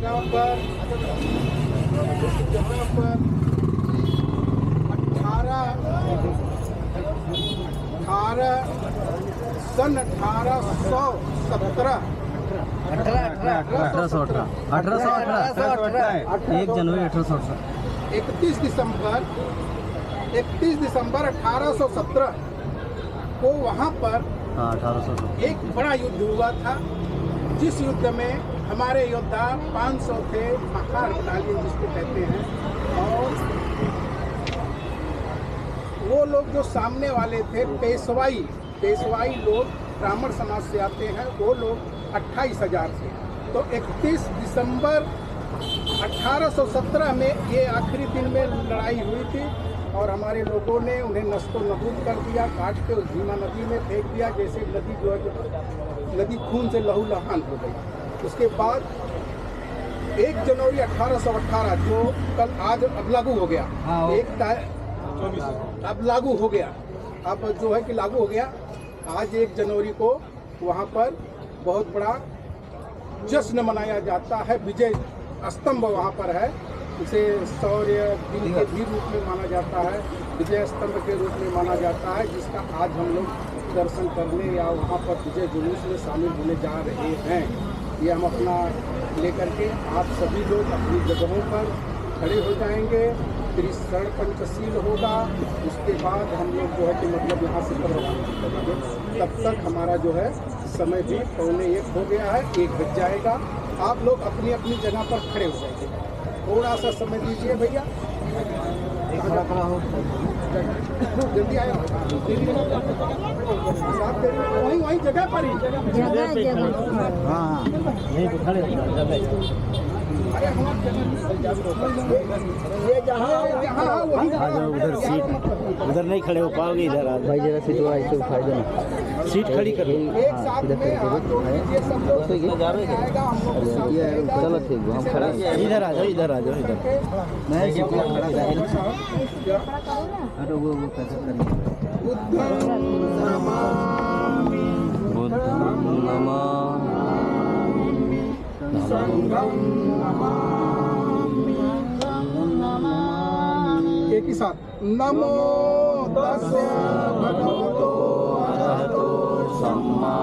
जगह पर 1818 1 जनवरी 1818 31 दिसंबर 1817 को वहाँ पर 1817 एक बड़ा युद्ध हुआ था, जिस युद्ध में हमारे योद्धा 500 थे, महार बटालियन जिसको कहते हैं। और वो लोग जो सामने वाले थे पेशवाई लोग ब्राह्मण समाज से आते हैं, वो लोग 28,000 थे। तो 31 दिसंबर 1817 में ये आखिरी दिन में लड़ाई हुई थी और हमारे लोगों ने उन्हें नस्तो नबूद कर दिया, काट के उस भीमा नदी में फेंक दिया, जैसे नदी जो है नदी खून से लहूलुहान हो गई। उसके बाद 1 जनवरी 1818 जो कल आज अब लागू हो गया, अब लागू हो गया, अब जो है कि लागू हो गया। आज 1 जनवरी को वहाँ पर बहुत बड़ा जश्न मनाया जाता है। विजय स्तंभ वहाँ पर है, इसे शौर्य दिन के भी रूप में माना जाता है, विजय स्तंभ के रूप में माना जाता है, जिसका आज हम लोग दर्शन करने या वहाँ पर विजय जुलूस में शामिल होने जा रहे हैं। ये हम अपना लेकर के आप सभी लोग अपनी जगहों पर खड़े हो जाएंगे, फिर शरण पंचशील होगा, उसके बाद हम लोग जो है कि मतलब यहाँ से रवाना करेंगे। तब तक हमारा जो है समय भी 1:15 हो गया है, 1 बज जाएगा। आप लोग अपनी अपनी जगह पर खड़े हो जाएंगे, थोड़ा सा समय दीजिए भैया, जल्दी आए, वहीं जगह पर ही हाँ यहीं पे खड़े उधर सीट उधर नहीं खड़े हो पाओगे, इधर आ भाई, जरा सीट वाला इसे उठा देना, सीट खड़ी कर लो। चलो ठीक है, हम खड़े, इधर आ जाओ, इधर मैं सीट खड़ा अरे वो कैसे करना, बुद्धं नमामि संघं नमामि। एक ही साथ, नमो तस्से भगवतो अरहतो सम्मा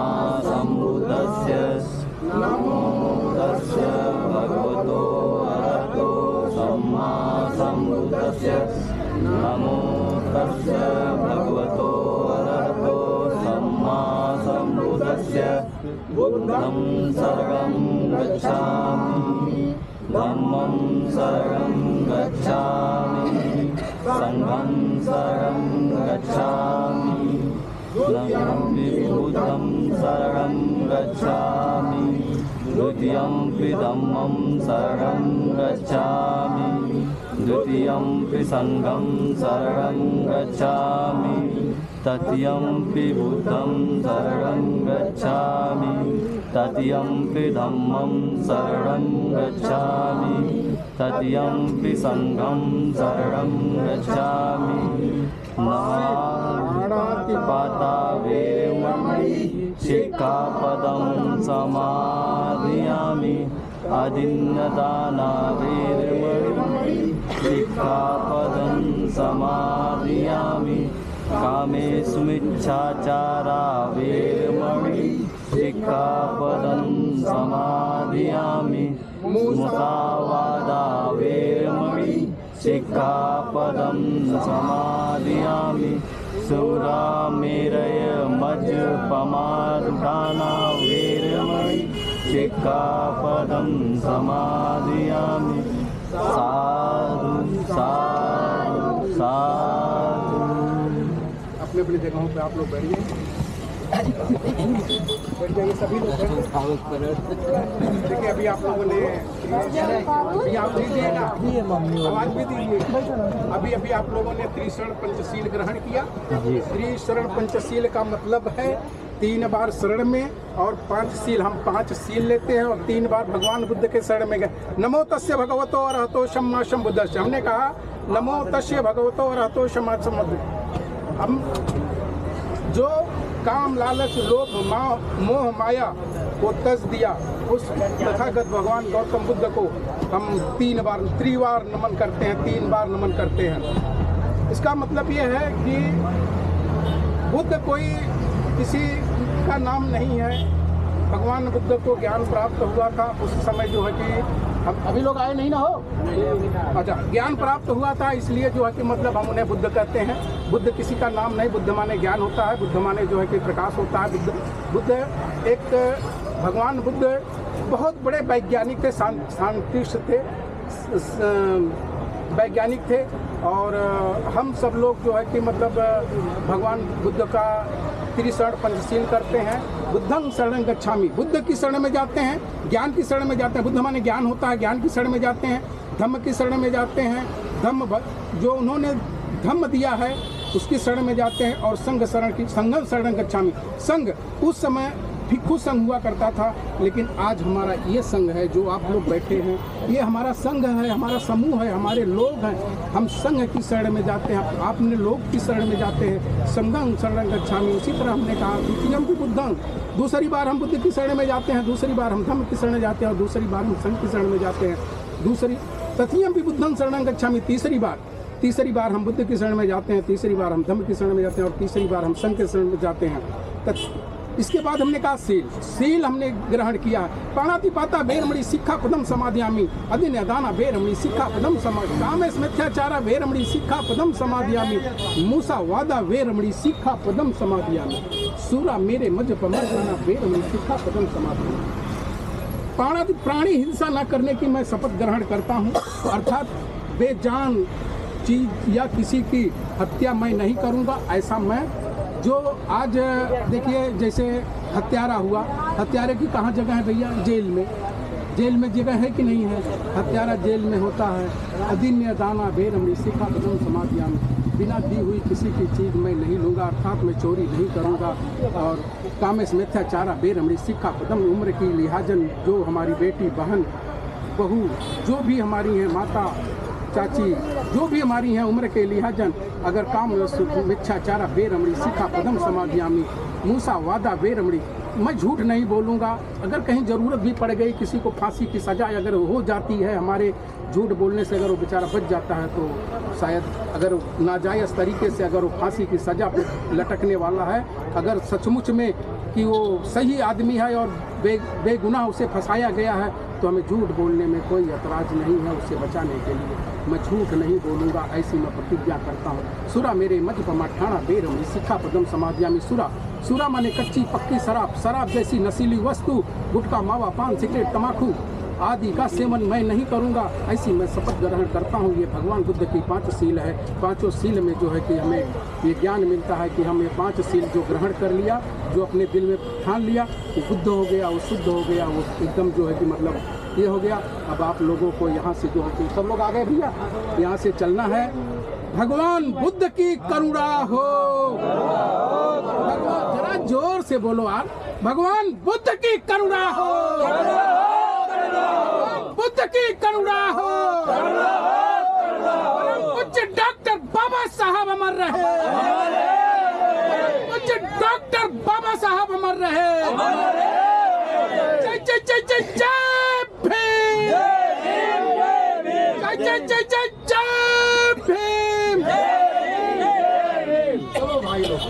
सम्बुद्धस्य, नमो तस्य भगवतो अरहतो सम्मा सम्बुद्धस्य, नमो तस्य भगवतो अरहतो सम्मा सम्बुद्धस्य। बुद्धं शरणं गच्छामि, धम्मं शरणं गच्छामि, संघं शरणं गच्छामि, बुद्धं शरणं गच्छामि, द्वितीयंपि धम्मं शरणं गच्छामि, द्वितीयंपि संघं शरणं गच्छामि, तृतीयंपि बुद्धं शरणं गच्छामि, तृतीयंपि धम्मं शरणं गच्छामि, तृतीयंपि संघं शरणं गच्छामि। पाता वेरमणि शिक्षापदं समादयामि, अदिन्नदाना वेरमणि शिक्षापदं समादयामि, कामेषु मिच्छाचारा वेरमणि शिक्षापदं समादयामि, मुसावादा वेरमणि शिक्षापदं समादयामि, सुरामेरय मज्जपमादुठाना वेरमणि शिक्षापदं समादयामि। साधु साधु साधु। अपने अपनी जगहों पे आप लोग बैठिए, बैठ जाइए सभी लोग। देखिए अभी आप लोगों ने अभी आप दीजिएगा, आवाज भी दीजिए। अभी आप लोगों ने त्रिशरण पंचशील ग्रहण किया। त्रिशरण पंचशील का मतलब है 3 बार शरण में और 5 शील, हम 5 शील लेते हैं और 3 बार भगवान बुद्ध के शरण में गए। नमो तस्य भगवतो अरहतो सम्मा सम्बुद्धस्य, हमने कहा नमो तस्य भगवतो अरहतो सम्मा सम्बुद्धस्य। हम जो काम लालच लोभ मोह माया को तज दिया उस तथागत भगवान गौतम बुद्ध को हम त्रिवार नमन करते हैं, 3 बार नमन करते हैं। इसका मतलब ये है कि बुद्ध कोई किसी का नाम नहीं है। भगवान बुद्ध को ज्ञान प्राप्त हुआ था उस समय जो है कि हम अभी लोग आए नहीं ना हो, अच्छा, ज्ञान प्राप्त हुआ था, इसलिए जो है कि मतलब हम उन्हें बुद्ध कहते हैं। बुद्ध किसी का नाम नहीं, बुद्ध माने ज्ञान होता है, बुद्ध माने जो है कि प्रकाश होता है। बुद्ध एक भगवान बुद्ध बहुत बड़े वैज्ञानिक थे, साइंटिस्ट थे, वैज्ञानिक थे। और हम सब लोग जो है कि मतलब भगवान बुद्ध का त्रिशरण पंचशील करते हैं। बुद्धं शरणं गच्छामि, बुद्ध की शरण में जाते हैं, ज्ञान की शरण में जाते हैं। बुद्ध माने ज्ञान होता है, ज्ञान की शरण में जाते हैं। धम्म की शरण में जाते हैं, धम्म जो उन्होंने धम्म दिया है उसकी शरण में जाते हैं। और संघ शरणं गच्छामि, संघ उस समय भिक्षु संघ हुआ करता था, लेकिन आज हमारा ये संघ है जो आप लोग बैठे हैं, ये हमारा संघ है, हमारा समूह है, हमारे लोग हैं। हम संघ की शरण में जाते हैं, आपने लोग की शरण में जाते हैं। संघं शरणं गच्छामि। इसी तरह हमने कहा द्वितीयं भी बुद्धं, दूसरी बार हम बुद्ध की शरण में जाते हैं, दूसरी बार हम धम्म की शरण में जाते हैं, और दूसरी बार हम संघ की शरण में जाते हैं। तृतीयं भी बुद्धं शरणं गच्छामि, तीसरी बार हम बुद्ध की शरण में जाते हैं, तीसरी बार हम धम्म की शरण में जाते हैं, और तीसरी बार हम संघ की शरण में जाते हैं। इसके बाद हमने कहा सील हमने ग्रहण किया। पाणातिपाता वेरमणि सिक्खापदं समादयामि, अदिन्यदाना वेरमणि सिक्खापदं समादयामि, कामेश मिथ्याचारा वेरमणि सिक्खापदं समादयामि, मूसा वादा वेरमणि सिक्खापदं समादयामि, सूरा मेरे मज पमर्दना वेरमणि सिक्खापदं समादयामि। प्राणी हिंसा न करने की मैं शपथ ग्रहण करता हूँ, अर्थात बेजान चीज या किसी की हत्या मैं नहीं करूँगा। ऐसा मैं जो आज देखिए जैसे हत्यारा हुआ, हत्यारे की कहाँ जगह है भैया? जेल में जगह है कि नहीं है? हत्यारा जेल में होता है। अदिन्य दाना वेरमणि सिक्खापदं समादयामि, बिना दी हुई किसी की चीज़ मैं नहीं लूँगा, अर्थात मैं चोरी नहीं करूँगा। और कामेश मिथ्याचारा वेरमणि सिक्खापदं, उम्र की लिहाजन जो हमारी बेटी बहन बहू जो भी हमारी हैं, माता चाची जो भी हमारी हैं, उम्र के लिहाजन अगर काम मिथ्याचारा वेरमणि सिक्खापदं समादयामि, मूसा वादा वेरमणि, मैं झूठ नहीं बोलूँगा। अगर कहीं ज़रूरत भी पड़ गई, किसी को फांसी की सज़ा अगर हो जाती है हमारे झूठ बोलने से, अगर वो बेचारा बच जाता है तो शायद अगर नाजायज़ तरीके से अगर वो फांसी की सज़ा पे लटकने वाला है, अगर सचमुच में कि वो सही आदमी है और बेगुनाह उसे फंसाया गया है, तो हमें झूठ बोलने में कोई ऐतराज़ नहीं है। उसे बचाने के लिए मैं झूठ नहीं बोलूँगा, ऐसी मैं प्रतिज्ञा करता हूँ। सुरा मेरे मज पमाठाना वेरमणि सिक्खापदं समादयामि। सुरा माने कच्ची पक्की शराब जैसी नशीली वस्तु, गुटखा, मावा, पान, सिगरेट, तम्बाकू आदि का सेवन मैं नहीं करूँगा, ऐसी मैं शपथ ग्रहण करता हूँ। ये भगवान बुद्ध की 5 सील है। 5 सील में जो है कि हमें ये ज्ञान मिलता है कि हम ये 5 सील जो ग्रहण कर लिया, जो अपने दिल में ठान लिया, वो बुद्ध हो गया, वो शुद्ध हो गया, वो एकदम जो है कि मतलब ये हो गया। अब आप लोगों को यहाँ से जो है कि सब लोग आ गए भैया, यहाँ से चलना है। भगवान बुद्ध की करुणा हो। भगवान जरा जोर से बोलो आप, भगवान बुद्ध की करुणा हो, बुद्ध की करुणा हो। पूज्य डॉक्टर बाबा साहब अमर रहे, पूज्य डॉक्टर बाबा साहब अमर रहे। जय जय जय जय जय भीम, जय जय जय जय जय भीम। चलो भाई लोग